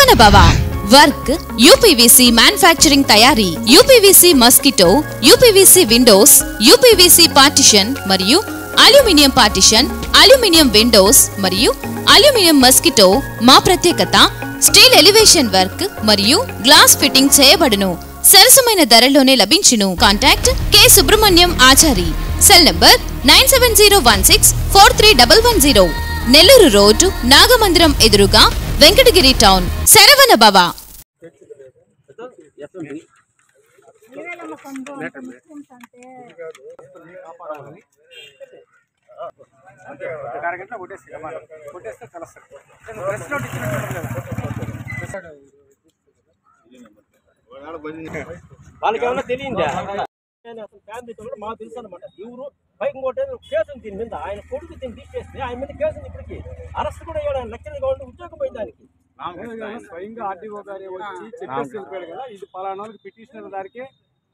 శరవణ భవ work UPVC manufacturing తయారీ, UPVC mosquito, UPVC Windows, UPVC partition మరియు అల్యూమినియం పార్టిషన్, అల్యూమినియం విండోస్ మరియు aluminium mosquito. మా ప్రత్యేకత స్టీల్ ఎలివేషన్ వర్క్ మరియు గ్లాస్ ఫిట్టింగ్ చేయబడును. సరసమైన ధరలోనే లభించును. Contact K Subrahmanyam Achari. Cell number 9706431110. Nellore road, Nagamandiram ఎదురుగా, వెంకటగిరి టౌన్. శరవణ భవ. వాళ్ళకి ఏమన్నా తెలియదా? ఫ్యామిలీతో కూడా మాకు తెలుసు అనమాట. ఎవరు పైకి కొట్టే కేసు ఉంది దీని మీద. ఆయన కొడుకు దీన్ని తీసేస్తే ఆయన మీద కేసు ఉంది. ఇప్పటికి అరెస్ట్ కూడా అయ్యాడు. ఆయన లెక్కలుగా ఉండి ఉద్యోగం పోయింది దానికి. స్వయంగా ఆర్డీఓ గారు వచ్చి చెప్పేసి వెళ్ళిపోయాడు కదా, ఇది పలానా పిటిషనర్ దానికి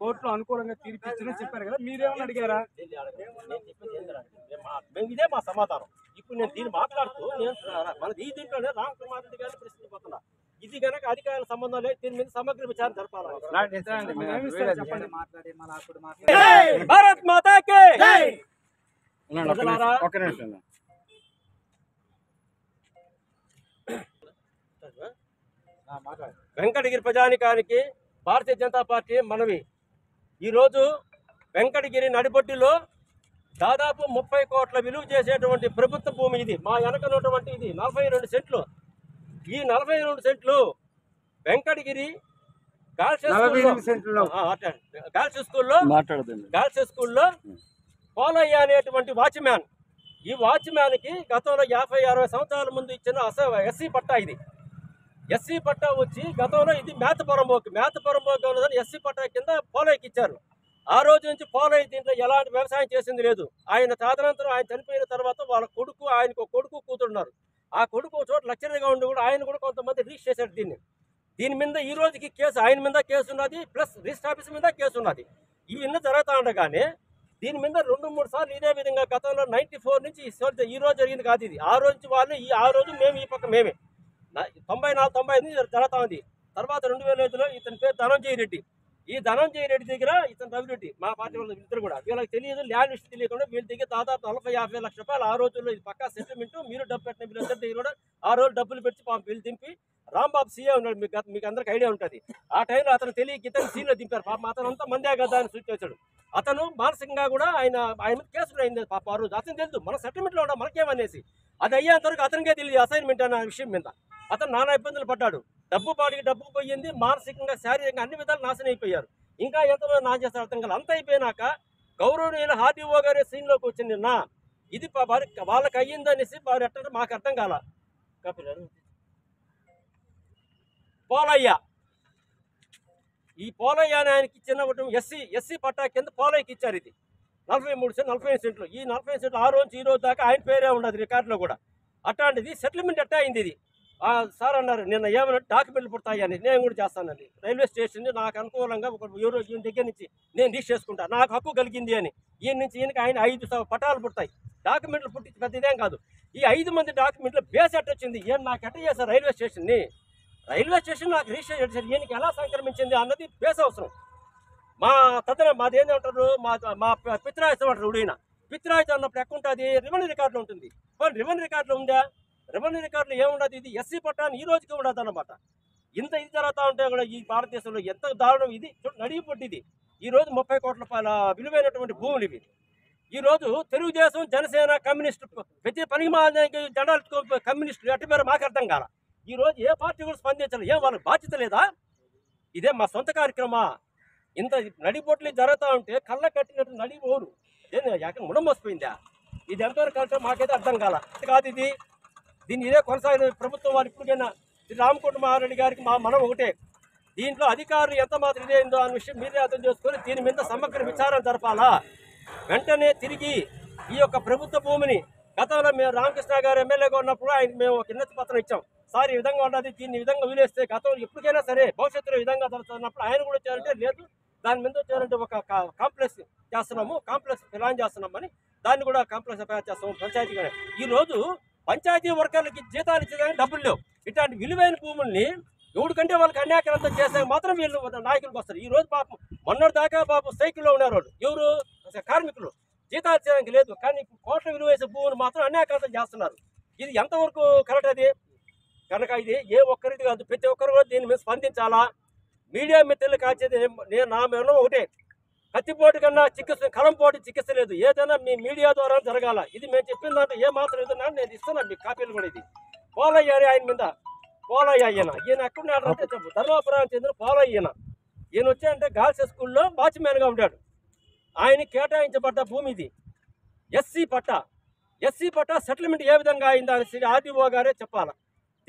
కోర్టులో అనుకూలంగా తీర్పు ఇచ్చిన చెప్పారు కదా, మీరేమని అడిగారా? నేను చెప్పేది మేము ఇదే మా సమాధానం. ఇప్పుడు నేను దీన్ని మాట్లాడుతూ నేను మన ఈ దీంట్లోనే రామ్ కుమార్ రెడ్డి గారిని ప్రశ్నిస్తున్నా. ఇది కనుక అధికారుల సంబంధం లేదు, దీని మీద సమగ్ర విచారణ జరపాలి. భారత్ మాతాకి వెంకటగిరి ప్రజానికానికి భారతీయ జనతా పార్టీ మనవి. ఈరోజు వెంకటగిరి నడిబొడ్డులో దాదాపు 30 కోట్ల విలువ చేసేటువంటి ప్రభుత్వ భూమి ఇది. మా వెనకనటువంటి ఇది 42 సెంట్లు. ఈ 42 సెంట్లు వెంకటగిరి గర్ల్స్ స్కూల్లో పోలయ్య అనేటువంటి వాచ్మ్యాన్. ఈ వాచ్మ్యాన్కి గతంలో 50-60 సంవత్సరాల ముందు ఇచ్చిన ఎస్సీ పట్టా ఇది. ఎస్సీ పట్టా వచ్చి గతంలో ఇది మేతపురంబోకు ఉన్నదని ఎస్సీ పట్టా కింద పోలయ్యకి ఇచ్చారు. ఆ రోజు నుంచి పోలయ్య దీంట్లో ఎలాంటి వ్యవసాయం చేసింది లేదు. ఆయన తదనంతరం ఆయన చనిపోయిన తర్వాత వాళ్ళ కొడుకు, ఆయనకు కొడుకు కూతురున్నారు. ఆ కొడుకు చోట లెక్చరర్గా ఉండి కూడా ఆయన కూడా కొంతమంది రిజిస్టర్ చేశారు దీని మీద. ఈ రోజుకి కేసు ఆయన మీద కేసు ఉన్నది, ప్లస్ రిజిస్టర్ ఆఫీస్ మీద కేసు ఉన్నది. ఇవన్నీ జరుగుతూ ఉండగానే దీని మీద 2-3 సార్లు ఇదే విధంగా గతంలో 94 నుంచి ఈ రోజు జరిగింది కాదు ఇది. ఆ రోజు వాళ్ళు ఆ రోజు మేము ఈ పక్క మేమే 94-95 నుంచి జరుగుతూ ఉంది. తర్వాత 2005లో ఇతని పేరు ధనంజయ రెడ్డి. ఈ ధనంజయ రెడ్డి దగ్గర ఇతను రవిరెడ్డి, మా పార్టీ వాళ్ళు ఇద్దరు కూడా వీళ్ళకి తెలియదు, ల్యాండ్ విషయం తెలియకుండా వీళ్ళ దగ్గర దాదాపు 40-50 లక్షల రూపాయలు ఆ రోజుల్లో ఇది పక్కా సెటిల్మెంట్. మీరు డబ్బు పెట్టిన వీళ్ళందరి దగ్గర కూడా ఆ రోజు డబ్బులు పెట్టి వీళ్ళు దింపి రాంబాబు సీఏ ఉన్నాడు, మీకు అందరికి ఐడియా ఉంటుంది. ఆ టైంలో అతను తెలియక ఇతను సీన్లో దింపారు. పాపం అతను అంతా మందే కదా అని సూచించాడు. అతను మానసికంగా కూడా ఆయన మీద కేసు అయింది పాప ఆ రోజు. అతను తెలుసు మన సెటిల్మెంట్లో ఉండవు మనకేమనేసి. అది అయ్యేంత వరకు అతనికే తెలియదు అసైన్మెంట్ అనే విషయం మీద. అతను నానా ఇబ్బందులు పడ్డాడు. డబ్బుకు పోయింది, మానసికంగా శారీరకంగా అన్ని విధాలు నాశనం అయిపోయారు. ఇంకా ఎంతమంది నా చేస్తారు అర్థం కాదు. అంత అయిపోయినాక గౌరవనీయుల ఆర్డీఓ గారి సీన్లోకి వచ్చింది నిన్న. ఇది వాళ్ళకి అయ్యిందనేసి వారు ఎట్ట మాకు అర్థం కాల. పోలయ్య, ఈ పోలయ్య అని ఆయనకి ఇచ్చిన ఎస్సీ పట్టా కింద పోలయ్యకి ఇచ్చారు. ఇది 43 సెంట్లు. ఈ 40 సెంట్లు ఆ రోజు ఈ రోజు దాకా ఆయన పేరే ఉండదు రికార్డులో కూడా. అట్లాంటిది సెటిల్మెంట్ ఎట్టా అయింది ఇది. సార్ అన్నారు నిన్న ఏమన్నా డాక్యుమెంట్లు పుడతాయని. నేను కూడా చేస్తానండి. రైల్వే స్టేషన్ నాకు అనుకూలంగా ఈయన దగ్గర నుంచి నేను రిజిస్టర్ చేసుకుంటా, నాకు హక్కు కలిగింది అని. ఈయన నుంచి ఈయనకి ఆయన 5 పటాలు పుడతాయి. డాక్యుమెంట్లు పుట్టించి పెద్ద ఇదేం కాదు. ఈ 5 మంది డాక్యుమెంట్లు బేస్ ఎట్ట వచ్చింది, ఈయన నాకు ఎట్ట చేశారు రైల్వే స్టేషన్ నాకు రిజిస్టర్ చేశారు, ఈయనకి ఎలా సంక్రమించింది అన్నది బేస్ అవసరం. మాది ఏంటంటారు, మా పిత్రాయితం అంటారు. ఈయన పిత్రాయితం అన్నప్పుడు ఎక్కడ ఉంటుంది, రెవెన్యూ రికార్డులో ఉంటుంది. రెవెన్యూ రికార్డులో ఉందా? రెవెన్యూ రికార్డులో ఏముండదు. ఇది ఎస్సీ పట్టాన్ని ఈ రోజుకి ఉండదు అన్నమాట. ఇంత ఇది జరుగుతూ ఉంటే కూడా ఈ భారతదేశంలో ఎంత దారుణం ఇది. నడిగిపోట్టి ఇది. ఈరోజు 30 కోట్ల రూపాయల విలువైనటువంటి భూములు ఇవి. ఈరోజు తెలుగుదేశం, జనసేన, కమ్యూనిస్టు ప్రతి పనికి జెండాలు కమ్యూనిస్టులు ఎట్టి పేరు మాకు అర్థం కాల. ఈరోజు ఏ పార్టీ కూడా స్పందించాలి. ఏం వాళ్ళకి బాధ్యత లేదా? ఇదే మా సొంత కార్యక్రమా? ఇంత నడిపోట్లు జరుగుతూ ఉంటే కళ్ళ కట్టినట్టు నడిపోరు. ముడమోసిపోయిందా? ఇది ఎంతవరకు కలిసి మాకైతే అర్థం కాల. కాదు ఇది. దీన్ని ఇదే కొనసాగిన ప్రభుత్వం వారు ఇప్పటికైనా రామకుమారెడ్డి గారికి మా మనం ఒకటే, దీంట్లో అధికారులు ఎంత మాత్రం ఇదేందో అనే విషయం మీరే అర్థం చేసుకొని దీని మీద సమగ్ర విచారణ జరపాలా. వెంటనే తిరిగి ఈ యొక్క ప్రభుత్వ భూమిని గతంలో మేము రామకృష్ణ గారు ఎమ్మెల్యేగా ఉన్నప్పుడు మేము ఒక వినతి పత్రం ఇచ్చాం. సార్ ఈ విధంగా ఉన్నది, దీన్ని ఈ విధంగా వీలేస్తే గతంలో ఎప్పటికైనా సరే భవిష్యత్తులో ఈ విధంగా జరుగుతున్నప్పుడు ఆయన కూడా వచ్చారంటే లేదు, దాని మీద వచ్చారంటే ఒక కాంప్లెక్స్ చేస్తున్నాము, కాంప్లెక్స్ ప్లాన్ చేస్తున్నామని దాన్ని కూడా కాంప్లెక్స్ తయారు చేస్తాము పంచాయతీగానే. ఈరోజు పంచాయతీ వర్కర్లకి జీతాలు ఇచ్చేదానికి డబ్బులు లేవు. ఇట్లాంటి విలువైన భూముల్ని ఎవరికంటే వాళ్ళకి అన్యాయకరంతం చేస్తే మాత్రం వీళ్ళు నాయకులకు వస్తారు. ఈ రోజు పాపం మొన్నటి దాకా పాపం సైకిల్లో ఉన్నారు వాళ్ళు, ఎవరు కార్మికులు, జీతాలు చేయడానికి లేదు. కానీ కోట్ల విలువ వేసే భూములు మాత్రం అన్యాయకరంతం చేస్తున్నారు. ఇది ఎంతవరకు కరెక్ట్ అది? కనుక ఇది ఏ ఒక్కరిది కాదు, ప్రతి ఒక్కరు కూడా దీని మీద స్పందించాలా. మీడియా మిత్రులు కాచేది నేను నా మీద ఒకటే, కత్తిపోటు కన్నా చికిత్స, కలంపోటు చికిత్స లేదు. ఏదైనా మీ మీడియా ద్వారా జరగాల. ఇది మేము చెప్పిన దాంట్లో ఏ మాత్రం ఏదన్నా నేను ఇస్తున్నాను మీకు కాపీలు కూడా. ఇది పోలయ్య ఆయన మీద, పోలయ్య ఈయన ఎక్కడున్నాడంటే చెప్పు, ధర్మాపురానికి చెందిన పోలయ్య ఈయన వచ్చాయంటే గర్ల్స్ స్కూల్లో వాచ్మ్యాన్గా ఉంటాడు. ఆయన కేటాయించబడ్డ భూమి ఇది ఎస్సీ పట్టా. ఎస్సీ పట్టా సెటిల్మెంట్ ఏ విధంగా అయిందా అని ఆర్డీఓ గారే చెప్పాలి.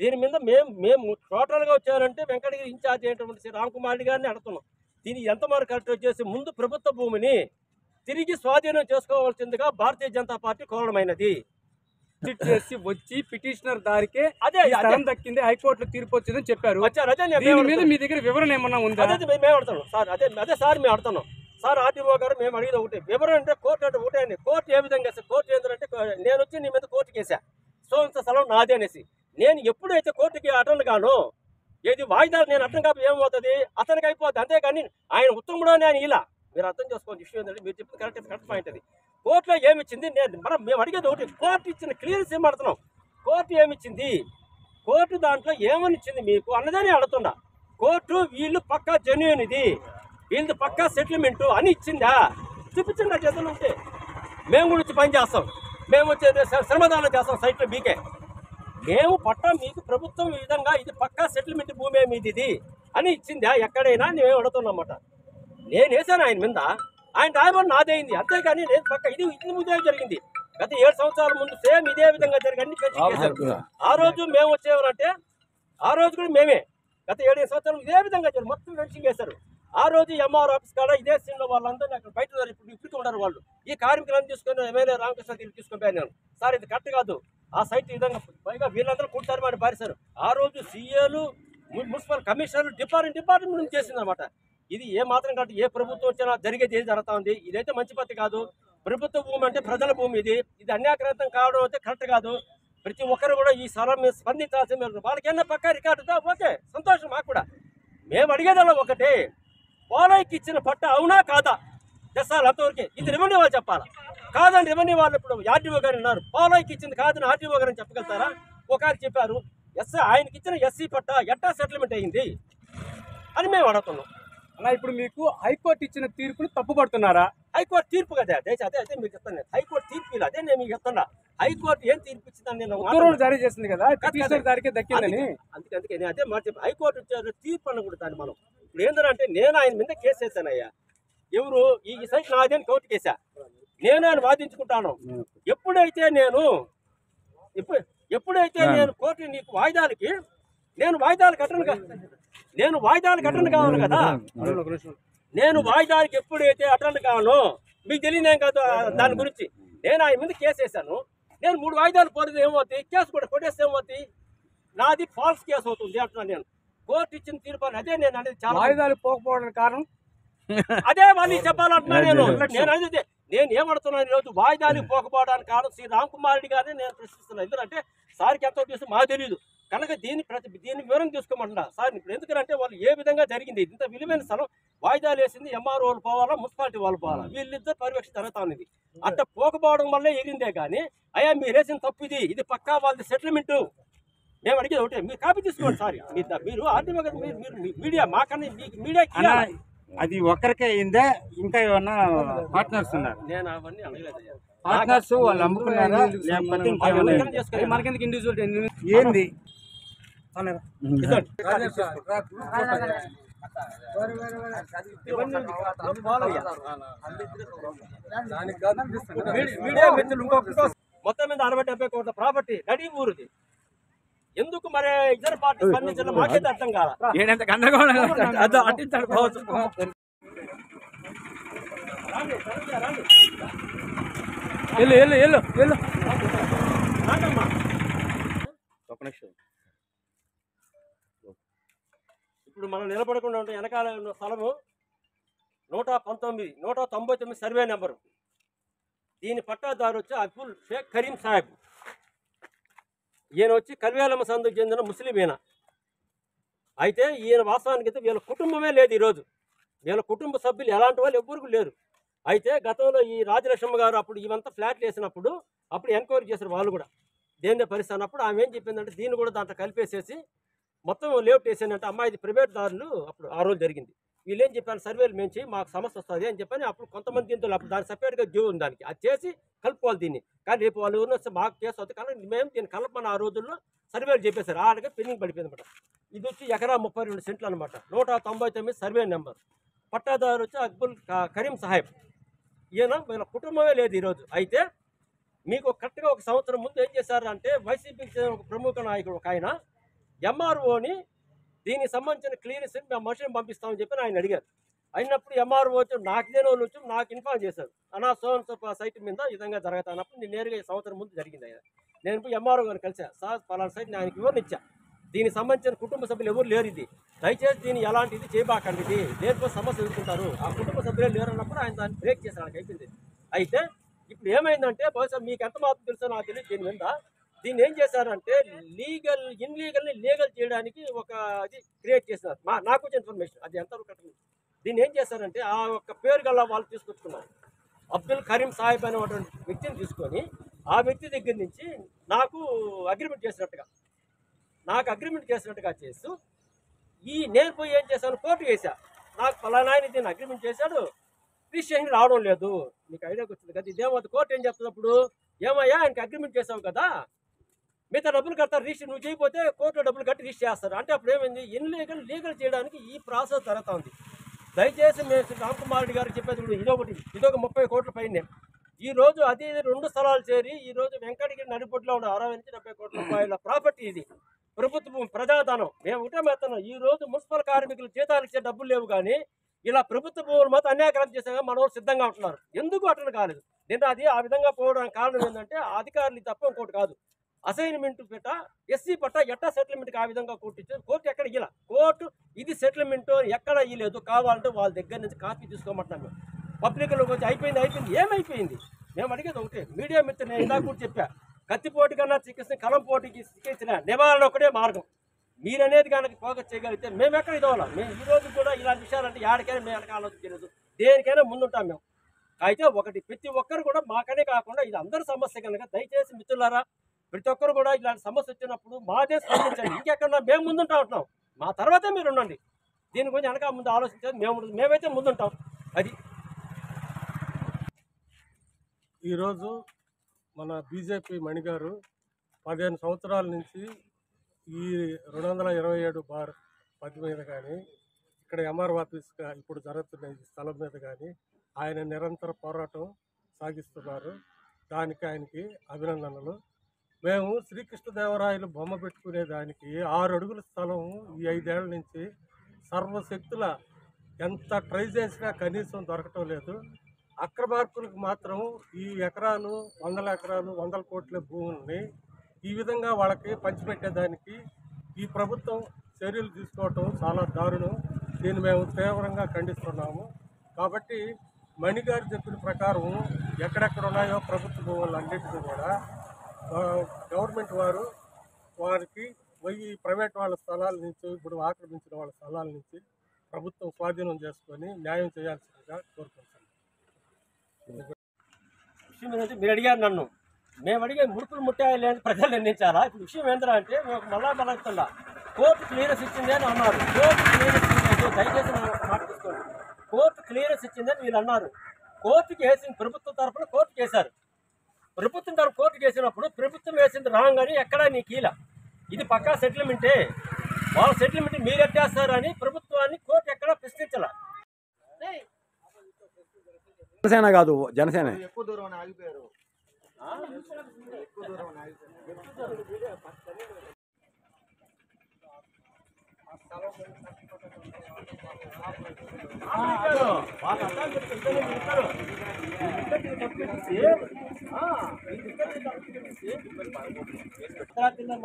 దీని మీద మేము టోటల్గా వచ్చారంటే వెంకటగిరి ఇన్ఛార్జ్ అయినటువంటి శ్రీ రామ్కుమార్ గారిని అడుగుతున్నాం. దీన్ని ఎంతవరకు కరెక్ట్ వచ్చేసి ముందు ప్రభుత్వ భూమిని తిరిగి స్వాధీనం చేసుకోవాల్సిందిగా భారతీయ జనతా పార్టీ కోరడమైనది. చేసి వచ్చి పిటిషనర్ దారికే అదే స్థలం దక్కింది, హైకోర్టులో తీర్పు వచ్చిందని చెప్పారు. దీని మీద మీ దగ్గర వివరణ ఏమన్నా ఉందా? అదే మేము అడుగుతున్నాం సార్. అదే సార్ మేము అడుగుతున్నాం సార్. ఆర్టీఓ గారు మేము అడిగిన ఒకటి వివరణ అంటే కోర్టు అంటే ఒకటే అండి. కోర్టు ఏ విధంగా వేస్తారు? కోర్టు ఏంటంటే నేను వచ్చి నీ మీద కోర్టుకి వేసా, సో ఇంత స్థలం నాదే అనేసి. నేను ఎప్పుడైతే కోర్టుకి అటెండ్ గానో, ఏది వాయిదాలు నేను అర్థం కాకపోతే ఏమవుతుంది, అతనికి అయిపోద్ది. అంతేగాని ఆయన ఉత్తముడు అని ఆయన ఇలా మీరు అర్థం చేసుకోండి. విషయం ఏంటంటే మీరు చెప్పిన కరెక్ట్ పాయింట్ అది. కోర్టులో ఏమిచ్చింది మేము అడిగేది ఒకటి, కోర్టు ఇచ్చిన క్లియరెన్స్ ఏం అడుగుతున్నాం. కోర్టు ఏమిచ్చింది, కోర్టు దాంట్లో ఏమని ఇచ్చింది మీకు అన్నదని అడుగుతున్నా. కోర్టు వీళ్ళు పక్కా జెన్యూన్, ఇది వీళ్ళు పక్కా సెటిల్మెంట్ అని ఇచ్చిందా చూపించండి. నాకు చేతులు ఉంటే మేము కూడా వచ్చి పని చేస్తాం. మేము వచ్చి శ్రమదానం చేస్తాం సైట్లో బీకే. మేము పట్టా మీకు ప్రభుత్వం ఈ విధంగా ఇది పక్కా సెటిల్మెంట్ భూమి మీది ఇది అని ఇచ్చిందా ఎక్కడైనా మేము అడుగుతున్నమాట. నేను వేసాను ఆయన మీద, ఆయన రాయమని నాదైంది. అంతేగాని నేను పక్క ఇది ముందే జరిగింది. గత 7 సంవత్సరాల ముందు సేమ్ ఇదే విధంగా జరిగింది. ఆ రోజు మేము వచ్చేవారంటే ఆ రోజు కూడా మేమే గత 7 సంవత్సరాలు ఇదే విధంగా జరిగింది. మొత్తం ఫెన్సింగ్ వేశారు. ఆ రోజు ఎంఆర్ ఆఫీస్ కాడ ఇదే సీన్లో వాళ్ళందరినీ అక్కడ బయట ఉన్నారు. ఇప్పుడు ఉన్నారు వాళ్ళు. ఈ కార్మికులను తీసుకొని ఎమ్మెల్యే రామకృష్ణ తీసుకొని పోయాను. సార్ ఇది కరెక్ట్ కాదు, ఆ సైట్ ఈ విధంగా పైగా వీళ్ళందరూ కుట్టారు మాట పారేశారు. ఆ రోజు సీఏలు, మున్సిపల్ కమిషనర్లు డిపార్ట్మెంట్ నుంచి చేసిందన్నమాట. ఇది ఏ మాత్రం కాదు, ఏ ప్రభుత్వం వచ్చినా జరిగేది ఏది జరుగుతూ ఉంది. ఇదైతే మంచి పద్ధతి కాదు. ప్రభుత్వ భూమి అంటే ప్రజల భూమి, ఇది అన్యాయకరంతం కావడం అయితే కరెక్ట్ కాదు. ప్రతి ఒక్కరు కూడా ఈ స్థలం మీద స్పందించాల్సింది. వాళ్ళకైనా పక్కా రికార్డుతో ఓకే సంతోషం. మాకు కూడా మేము అడిగేదల్లా ఒకటే, పోలయ్యకి ఇచ్చిన పట్ట అవునా కాదా తెస్తాలి అంతవరకే. ఇది రెవెన్యూ వాళ్ళు చెప్పాలా. కాదని రెవెన్యూ వాళ్ళు ఇప్పుడు ఆర్టీఓ గారు ఉన్నారు, పోలయ్యకి ఇచ్చింది కాదని ఆర్టీఓ గారు చెప్పగలుగుతారా? ఒకరికి చెప్పారు ఆయనకి ఇచ్చిన ఎస్సీ పట్ట ఎట్టా సెటిల్మెంట్ అయ్యింది అని మేము అడుగుతున్నాం. అలా ఇప్పుడు మీకు హైకోర్టు ఇచ్చిన తీర్పును తప్పుపడుతున్నారా? హైకోర్టు తీర్పు కదా అదే మీకు చెప్తాను. హైకోర్టు తీర్పు అదే నేను మీకు చెప్తున్నా. హైకోర్టు ఏం తీర్పు ఇచ్చిందని నేను ఉత్తర్వులు జారీ చేసింది కదా, పిటిషనర్ దారికే దక్కిందని. అందుకే నేను అదే మాట చెప్పి హైకోర్టు ఇచ్చారు తీర్పు అనకూడదు. దాన్ని మనం ఇప్పుడు ఏంటంటే నేను ఆయన మీద కేసు వేసానయ్యా. ఎవరు ఈ సైట్ నాది అని కోర్టుకి వేసా. నేను ఆయన వాదించుకుంటాను. ఎప్పుడైతే నేను కోర్టు నీకు వాయిదాలకి నేను వాయిదాలు కట్టను కావాలి కదా. నేను వాయిదాలకి ఎప్పుడైతే అటెండ్ కావాలో మీకు తెలియదేం కాదు దాని గురించి. నేను ఆయన మీద కేసు వేసాను. నేను 3 వాయిదాలు పోతే ఏమవుతుంది, కేసు కూడా కొట్టేస్తే ఏమవుతుంది, నాది ఫాల్స్ కేసు అవుతుంది అంటున్నాను. నేను కోర్టు ఇచ్చిన తీర్పు అదే నేను అనేది చాలా వాయిదాలు పోకపోవడానికి కారణం అదే వాళ్ళు చెప్పాలంటున్నాను. నేను అనేది నేను ఏమడుతున్నాను ఈరోజు వాయిదాలు పోకపోవడానికి కారణం శ్రీ రామ్కుమార్ రెడ్డి గారిని నేను ప్రశ్నిస్తున్నాను. ఎందుకంటే సార్కి ఎంతో చూస్తే మాకు తెలియదు కనుక దీన్ని వివరం తీసుకోమంటున్నా సార్. ఇప్పుడు ఎందుకంటే వాళ్ళు ఏ విధంగా జరిగింది, ఇంత విలువైన స్థలం వాయిదాలు వేసింది ఎంఆర్ఓ వాళ్ళు పోవాలా, మున్సిపాలిటీ వాళ్ళు పోవాలా, వీళ్ళిద్దరు పర్యవేక్షణ జరుగుతా ఉంది. అట్ట పోకపోవడం వల్లే ఎగిరిందే కానీ అయ్యా మీరు వేసిన తప్పు ఇది పక్కా వాళ్ళది సెటిల్మెంట్. మేము అడిగేది ఒకటే, మీరు కాపీ తీసుకోండి సార్. మీరు ఆర్టీఓ గారు మీరు మీడియా మాకన్నా మీడియా అది ఒక్కరికే అయిందే, ఇంకా ఏమన్నా పార్ట్నర్స్ ఉన్నారు? నేను అవన్నీ అడగలేదు. పార్ట్నర్స్ వాళ్ళు అమ్ముకున్నారా లేకపోతే మనకెందుకు ఇండివిజువల్ ఏంది? మీడియా మిత్రులు ఇంకొక మొత్తం మీద 60-70 కోట్ల ప్రాపర్టీ నడి ఊరుది. ఎందుకు మరి ఇతర పార్టీ స్పందించడం మాకైతే అర్థం కాదు. ఇప్పుడు మనం నిలబడకుండా ఉంటే వెనకాల ఉన్న స్థలము 119 సర్వే నెంబరు. దీని పట్టాదారు వచ్చి అబ్దుల్ షేక్ కరీం సాహెబ్. ఈయన వచ్చి కల్వేలమ్మ సందుకు చెందిన ముస్లిం. ఈయన అయితే ఈయన వాస్తవానికి అయితే వీళ్ళ కుటుంబమే లేదు ఈరోజు. వీళ్ళ కుటుంబ సభ్యులు ఎలాంటి వాళ్ళు ఎవ్వరికి లేరు. అయితే గతంలో ఈ రాజలక్ష్మ గారు అప్పుడు ఇవంతా ఫ్లాట్లు వేసినప్పుడు అప్పుడు ఎంక్వైరీ చేశారు వాళ్ళు కూడా దేని పరిస్థితి అన్నప్పుడు ఆమె ఏం చెప్పిందంటే దీన్ని కూడా దాంట్లో కలిపేసేసి మొత్తం లేఅవుట్ వేసానంటే అమ్మాయి ఇది ప్రైవేట్ దారులు అప్పుడు ఆ రోజు జరిగింది. వీళ్ళు ఏం చెప్పారు సర్వేలు మేము చేయి మాకు సమస్య వస్తుంది అని చెప్పని అప్పుడు కొంతమంది దీంతో అప్పుడు దాని సపరేట్గా డ్యూ ఉంది దానికి అది చేసి కలుపుకోవాలి దీన్ని. కానీ రేపు వాళ్ళు ఎవరిని వస్తే మాకు కేసు అవుతుంది కానీ మేము దీన్ని కలపమని ఆ రోజుల్లో సర్వేలు చెప్పేశారు. ఆడగా పెండింగ్ పడిపోయింది అనమాట. ఇది వచ్చి ఎకరా 32 సెంట్లు అనమాట. 199 సర్వే నెంబర్. పట్టాదారు వచ్చి అక్బుల్ కరీం సాహెబ్. ఈయన వీళ్ళ కుటుంబమే లేదు ఈరోజు. అయితే మీకు కరెక్ట్గా ఒక సంవత్సరం ముందు ఏం చేశారు అంటే వైసీపీకి చెందిన ఒక ప్రముఖ నాయకుడు ఒక ఆయన ఎంఆర్ఓని దీనికి సంబంధించిన క్లియరెన్స్ మేము మనుషులను పంపిస్తామని చెప్పి ఆయన అడిగారు. అయినప్పుడు ఎంఆర్ఓ వచ్చి నాకు ఇదే రోజు నుంచి నాకు ఇన్ఫార్మ్ చేశారు అనా సోన్ సైట్ మీద ఈ విధంగా జరుగుతున్నప్పుడు నేను నేరుగా ఈ సంవత్సరం ముందు జరిగింది. ఆయన నేను పోయి ఎంఆర్ఓ గారిని కలిసా. సార్ పలానా సైట్ నేను ఆయనకి వివరణ ఇచ్చా. దీనికి సంబంధించిన కుటుంబ సభ్యులు ఎవరు లేరు, ఇది దయచేసి దీన్ని ఎలాంటి ఇది చేయబాకండి, ఇది దేనికో సమస్య ఎదుర్కొంటారు. ఆ కుటుంబ సభ్యులు లేరు అన్నప్పుడు ఆయన దాన్ని బ్రేక్ చేశారు. ఆయనకి అయిపోయింది. అయితే ఇప్పుడు ఏమైందంటే బహుశా మీకు ఎంత మాత్రం తెలుసో నాకు తెలియదు దీని మీద. దీన్ని ఏం చేశారంటే ఇన్లీగల్ని లీగల్ చేయడానికి ఒక అది క్రియేట్ చేశారు. నాకు వచ్చిన ఇన్ఫర్మేషన్ అది ఎంతవరకు కరెక్ట్. దీన్ని ఏం చేశారంటే ఆ ఒక్క పేరు గల వాళ్ళు తీసుకొచ్చుకున్నారు. అబ్దుల్ కరీం సాహిబ్ అనేటువంటి వ్యక్తిని తీసుకొని ఆ వ్యక్తి దగ్గర నుంచి నాకు అగ్రిమెంట్ చేసినట్టుగా చేస్తూ నేను పోయి ఏం చేశాను కోర్టు వేసా. నాకు ఫలానా ఆయన దీన్ని అగ్రిమెంట్ చేశాడు, రిజిస్ట్రేషన్ రావడం లేదు. మీకు ఐడియాకి వచ్చింది కదా. ఇదేమవుతుంది కోర్టు ఏం చెప్తున్నప్పుడు ఏమయ్యా ఆయనకి అగ్రిమెంట్ చేసావు కదా మిగతా డబ్బులు కడతారు, రిజిస్టర్ నువ్వు చేయకపోతే కోర్టులో డబ్బులు కట్టి రిజిస్టర్ చేస్తారు. అంటే అప్పుడు ఏమైంది లీగల్ చేయడానికి ఈ ప్రాసెస్ జరుగుతూ ఉంది. దయచేసి మేము రామ్కుమార్ రెడ్డి గారికి చెప్పేది ఇదొక 30 కోట్ల పైనే. ఈ రోజు అది 2 స్థలాలు చేరి ఈ రోజు వెంకటగిరి నడిపొట్టులో ఉన్న 60 నుంచి 70 కోట్ల రూపాయల ప్రాపర్టీ. ఇది ప్రభుత్వం ప్రజాధనం. మేము ఒకటే మెత్తనం. ఈ రోజు మున్సిపల్ కార్మికులు జీతాలు ఇచ్చే డబ్బులు లేవు కానీ ఇలా ప్రభుత్వ భూములు మాత్రం అన్యాయకరం చేసాక మన వాళ్ళు సిద్ధంగా ఉంటున్నారు. ఎందుకు అటెండ్ కాలేదు నేను అది ఆ విధంగా పోవడానికి కారణం ఏంటంటే అధికారులు తప్ప ఇంకోటి కాదు. అసైన్మెంట్ పెట్ట ఎస్సీ పట్ట ఎట్టా సెటిల్మెంట్కి ఆ విధంగా కోర్టు ఇచ్చారు. కోర్టు ఎక్కడ ఇయ్యాల. కోర్టు ఇది సెటిల్మెంట్ ఎక్కడ ఇయ్యలేదు. కావాలంటే వాళ్ళ దగ్గర నుంచి కాపీ తీసుకోమంటున్నాను. పబ్లిక్లోకి వచ్చి అయిపోయింది ఏమైపోయింది. మేము అడిగేది ఒకటే మీడియా మిత్రులు. నేను ఇందాక కూడా చెప్పా కత్తిపోటు కన్నా చికిత్స కలంపోటుకి చికిత్స నివారణ ఒకటే మార్గం. మీరనేది కనుక ఫోకస్ చేయగలిగితే మేము ఎక్కడ ఇదవ్వాలి. మేము ఈ రోజు కూడా ఇలాంటి విషయాలంటే ఎక్కడికైనా మేము వెనక ఆలోచించలేదు. దేనికైనా ముందుంటాం మేము. అయితే ఒకటి ప్రతి ఒక్కరు కూడా మాకనే కాకుండా ఇది అందరి సమస్య కనుక దయచేసి మిత్రులారా ప్రతి ఒక్కరు కూడా ఇలాంటి సమస్య వచ్చినప్పుడు మాదే స్పందించండి. ఇంకెక్కడ మేము ముందుంటా ఉంటున్నాం. మా తర్వాతే మీరు ఉండండి. దీని గురించి వెనక ముందు ఆలోచించేది మేమైతే ముందుంటాం. అది ఈరోజు మన బీజేపీ మణిగారు 15 సంవత్సరాల నుంచి ఈ 227/10 మీద కానీ ఇక్కడ ఎంఆర్ఓ ఆఫీస్గా ఇప్పుడు జరుగుతున్న ఈ స్థలం మీద కానీ ఆయన నిరంతర పోరాటం సాగిస్తున్నారు. దానికి ఆయనకి అభినందనలు. మేము శ్రీకృష్ణదేవరాయలు బొమ్మ పెట్టుకునే దానికి 6 అడుగుల స్థలం ఈ 5 ఏళ్ల నుంచి సర్వశక్తుల ఎంత ట్రై చేసినా కనీసం దొరకటం లేదు. అక్రమార్కులకు మాత్రం ఈ ఎకరాలు 100 ఎకరాలు 100 కోట్ల భూముల్ని ఈ విధంగా వాళ్ళకి పంచిపెట్టేదానికి ఈ ప్రభుత్వం చర్యలు తీసుకోవటం చాలా దారుణం. దీన్ని మేము తీవ్రంగా ఖండిస్తున్నాము. కాబట్టి మణిగారు చెప్పిన ప్రకారం ఎక్కడెక్కడ ఉన్నాయో ప్రభుత్వ భూములు అన్నింటినీ కూడా గవర్నమెంట్ వారికి పోయి ప్రైవేట్ వాళ్ళ స్థలాల నుంచి ఇప్పుడు ఆక్రమించిన వాళ్ళ స్థలాల నుంచి ప్రభుత్వం స్వాధీనం చేసుకొని న్యాయం చేయాల్సిందిగా కోరుకుంటున్నాం. విషయం ఏంటంటే మీరు అడిగారు నన్ను, మేము అడిగే ముడుపులు ముట్టాయలే అని ప్రజలు నిర్ణయించాలా. ఇప్పుడు విషయం ఏంటంటే మేము మళ్ళా బలగుతుందా కోర్టు క్లియరెన్స్ ఇచ్చింది అని అన్నారు. కోర్టు క్లియరెన్స్ ఇచ్చింది దయచేసి మాట తీసుకోండి. కోర్టు క్లియరెన్స్ ఇచ్చిందని వీళ్ళు అన్నారు. కోర్టుకి వేసింది ప్రభుత్వం తరఫున కోర్టుకి వేశారు. ప్రభుత్వం తరఫు కోర్టుకి వేసినప్పుడు ప్రభుత్వం వేసింది రాంగ్ అని ఎక్కడా నీ కీల ఇది పక్కా సెటిల్మెంటే. వాళ్ళ సెటిల్మెంట్ మీరు ఎట్టేస్తారని ప్రభుత్వాన్ని కోర్టు ఎక్కడా ప్రశ్నించాల. జనసేన కాదు జనసేన ఎక్కువ దూరం ఆగిపోయారు.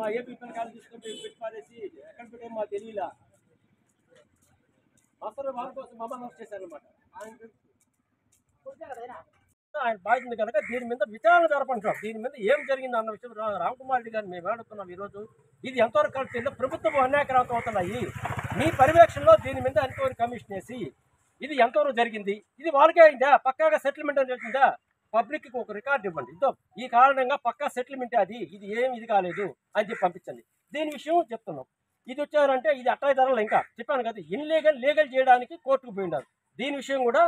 మా ఏపీ కాలు తీసుకుంటే పెట్టి పారేసి ఎక్కడ పెట్టే మా తెలియలా అసలు వారి కోసం మమ్మల్ని వచ్చేసారనమాట. ఆయన ఆయన బాధ్యత కనుక దీని మీద విచారణ జరపంటాం. దీని మీద ఏం జరిగింది అన్న విషయం రామకుమార్ రెడ్డి గారిని మేము అడుగుతున్నాం ఈరోజు. ఇది ఎంతవరకు కలిసి ప్రభుత్వం అన్యాయకరాంతం అవుతున్నాయి. మీ పర్యవేక్షణలో దీని మీద ఎంక్వైరీ కమిషన్ వేసి ఇది ఎంతవరకు జరిగింది, ఇది వాళ్ళకే అయిందా, పక్కాగా సెటిల్మెంట్ అని జరిగిందా, పబ్లిక్కి ఒక రికార్డు ఇవ్వండి. ఇద్దాం ఈ కారణంగా పక్కా సెటిల్మెంట్ అది, ఇది ఏం ఇది కాలేదు అని చెప్పి పంపించండి. దీని విషయం చెప్తున్నాం. ఇది వచ్చారంటే ఇది అట్టాయి ధరలు ఇంకా చెప్పాను కదా, లీగల్ చేయడానికి కోర్టుకు పోయినారు. దీని విషయం కూడా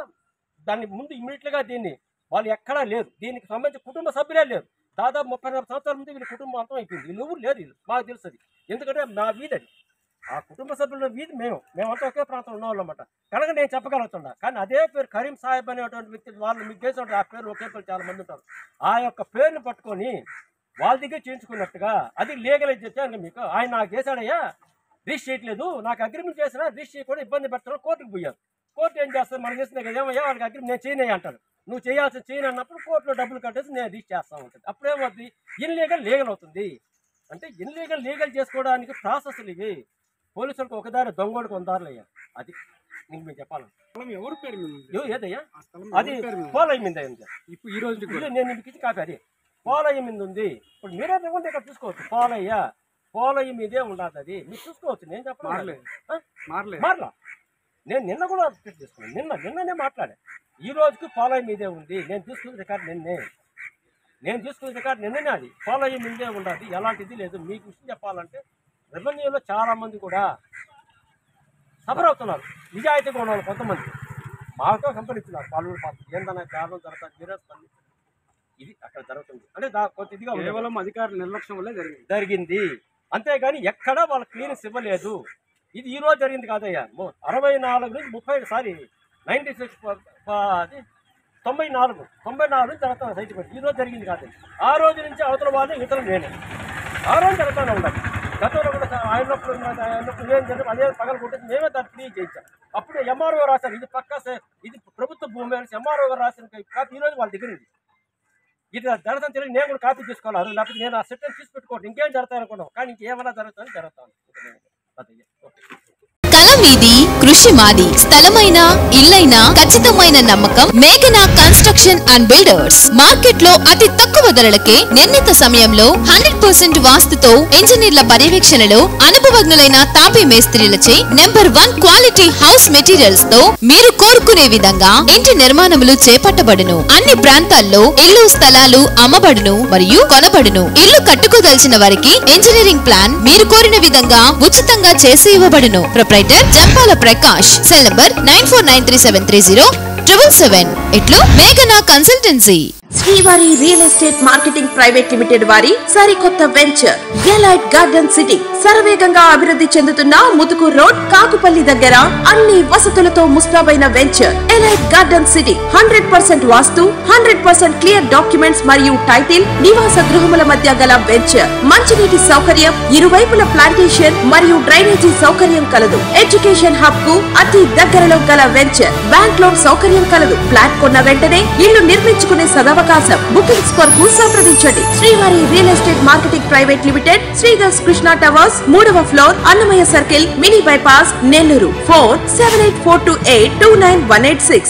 దాన్ని ముందు ఇమ్మీడియట్గా దీన్ని వాళ్ళు ఎక్కడా లేదు, దీనికి సంబంధించి కుటుంబ సభ్యులే లేరు. దాదాపు 34 సంవత్సరాల ముందు వీళ్ళ కుటుంబం అంతం అయిపోయింది. వీళ్ళు ఎవరు లేదు, వీళ్ళు మాకు తెలుస్తుంది. ఎందుకంటే నా వీధి అది, ఆ కుటుంబ సభ్యుల వీధి మేమంతా ఒకే ప్రాంతంలో ఉన్నవాళ్ళమాట కనుక నేను చెప్పగలుగుతున్నా. కానీ అదే పేరు కరీం సాహెబ్ అనేటువంటి వ్యక్తి వాళ్ళు మీకు తెలిసి ఆ పేరు ఒకే పేరు చాలా మంది ఉంటారు. ఆ యొక్క పేరుని పట్టుకొని వాళ్ళ దగ్గర చేయించుకున్నట్టుగా అది లీగలైజ్ చేశాను మీకు. ఆయన నాకు చేశాడయ్యా, రిజిస్టర్ చేయట్లేదు, నాకు అగ్రిమెంట్ చేసినా రిజిస్టర్ చేయకుండా ఇబ్బంది పెడతాను, కోర్టుకు పోయారు. కోర్టు ఏం చేస్తారు, మనకు చేసిన కదా ఏమయ్యా వాళ్ళకి అగ్రిమెంట్ నేను చేయనయ్యా అంటారు. నువ్వు చేయాల్సిన చేయను అన్నప్పుడు కోర్టులో డబ్బులు కట్టేసి నేను రిజిస్టర్ చేస్తూ ఉంటుంది. అప్పుడేమవుతుంది, లీగల్ అవుతుంది. అంటే లీగల్ చేసుకోవడానికి ప్రాసెస్లు ఇవి. పోలీసులకు ఒకదారి దొంగోడికి వందారులు అయ్యా. అది నీకు మేము చెప్పాలి. ఎవరి పేరు ఏదయ్యా అది పోలయ్య మీద ఉంది. ఇప్పుడు ఈ రోజు నేను మీకు ఇచ్చి కాపీ అది పోలయ్య మీద ఉంది. ఇప్పుడు మీరే ఉంటే ఇక్కడ చూసుకోవచ్చు. పోలయ్య మీదే ఉండదు, అది మీరు చూసుకోవచ్చు. నేను చెప్పలేదు మారలా. నేను నిన్న కూడా అప్డేట్ చేసుకున్నాను. నిన్ననే మాట్లాడా. ఈ రోజుకి పోలయ్య మీదే ఉంది. నేను తీసుకున్న రికార్డు నిన్ననే అది పోలయ్య మీదే ఉండదు, ఎలాంటిది లేదు. మీకు విషయం చెప్పాలంటే రెవెన్యూలో చాలా మంది కూడా సఫర్ అవుతున్నారు. నిజాయితీగా ఉన్నవాళ్ళు కొంతమంది మాతో సంపరిస్తున్నారు. పాల్గొని పాపం ఏందన్నా కారణం జరుగుతుంది, సీరియస్ పని ఇది అక్కడ జరుగుతుంది. అంటే కొంత ఇదిగా కేవలం అధికారుల నిర్లక్ష్యం వల్లే జరిగింది. అంతేగాని ఎక్కడా వాళ్ళ క్లియరెన్స్ ఇవ్వలేదు. ఇది ఈ రోజు జరిగింది కాదయ్యా. 64 నుంచి 94 నుంచి జరుగుతాను సైట్ పెట్టి. ఈ రోజు జరిగింది కాదు. ఆ రోజు నుంచి అవతల వాళ్ళు ఇతరులు నేనే ఆ రోజు జరుగుతూనే ఉండాలి. గతంలో కూడా ఆయనప్పుడు ఏం జరిగింది అదే పగలు కొట్టేసి మేమే దాన్ని ఫ్రీ చేయించాం. అప్పుడు ఎంఆర్ఓ రాశారు, ఇది పక్కా ఇది ప్రభుత్వ భూమి అనేసి ఎంఆర్ఓ గారు రాసిన కాపీ ఈ రోజు వాళ్ళ దగ్గర ఉంది. ఇది జరుగుతుంది తెలియదు, నేను కూడా కాపీ తీసుకోవాలి. లేకపోతే నేను ఆ సెట్ తీసి పెట్టుకోండి, ఇంకేం జరుగుతాయి అనుకున్నాం. కానీ ఇంకేమైనా జరుగుతుంది జరుగుతాను. కలమీది కృషి మాది. స్థలమైన ఇల్లైనా ఖచ్చితమైన నమ్మకం మేఘనా కన్స్ట్రక్షన్ అండ్ బిల్డర్స్. మార్కెట్ లో అతి తక్కువ ధరలకే నిర్ణీత సమయంలో 100% వాస్తుతో ఇంజనీర్ల పర్యవేక్షణలో అనుభవజ్ఞులైన తాపీ మేస్త్రీలచే నెంబర్ 1 క్వాలిటీ హౌస్ మెటీరియల్స్ తో మీరు కోరుకునే విధంగా ఇంటి నిర్మాణములు చేపట్టబడును. అన్ని ప్రాంతాల్లో ఇల్లు స్థలాలు అమ్మబడును మరియు కొనబడును. ఇల్లు కట్టుకోదలిచిన వారికి ఇంజనీరింగ్ ప్లాన్ మీరు కోరిన విధంగా ఉచితంగా చేసి ఇవ్వబడును. Proprietor Jampala Prakash. Cell number 9493307777. ఇట్లు మేఘనా consultancy. Srivari real estate marketing private limited వారి సరికొత్త వెంచర్ ఎలైట్ గార్డెన్ సిటీ. శరవేగంగా అభివృద్ధి చెందుతున్న ముతుకూరు రోడ్, కాకుపల్లి దగ్గర అన్ని వసతులతో ముస్తాబైన వెంచర్ ఎలైట్ గార్డెన్ సిటీ. 100% వాస్తు, 100% క్లియర్ డాక్యుమెంట్స్ మరియు టైటిల్. నివాస గృహముల మధ్య గల వెంచర్. మంచినీటి సౌకర్యం, ఇరువైపుల ప్లాంటేషన్ మరియు డ్రైనేజీ సౌకర్యం కలదు. ఎడ్యుకేషన్ హబ్ కు అతి దగ్గరలో గల వెంచర్. బ్యాంక్ లోన్ సౌకర్యం కలదు. ఫ్లాట్ కొన్న వెంటనే ఇల్లు నిర్మించుకునే సదవకాశం. బుకింగ్స్ కొరకు సంప్రదించండి. Srivari real estate marketing private limited, Sridhar's Krishna towers, 3వ floor, Annamayya circle, mini bypass, Nellore. 4784282986.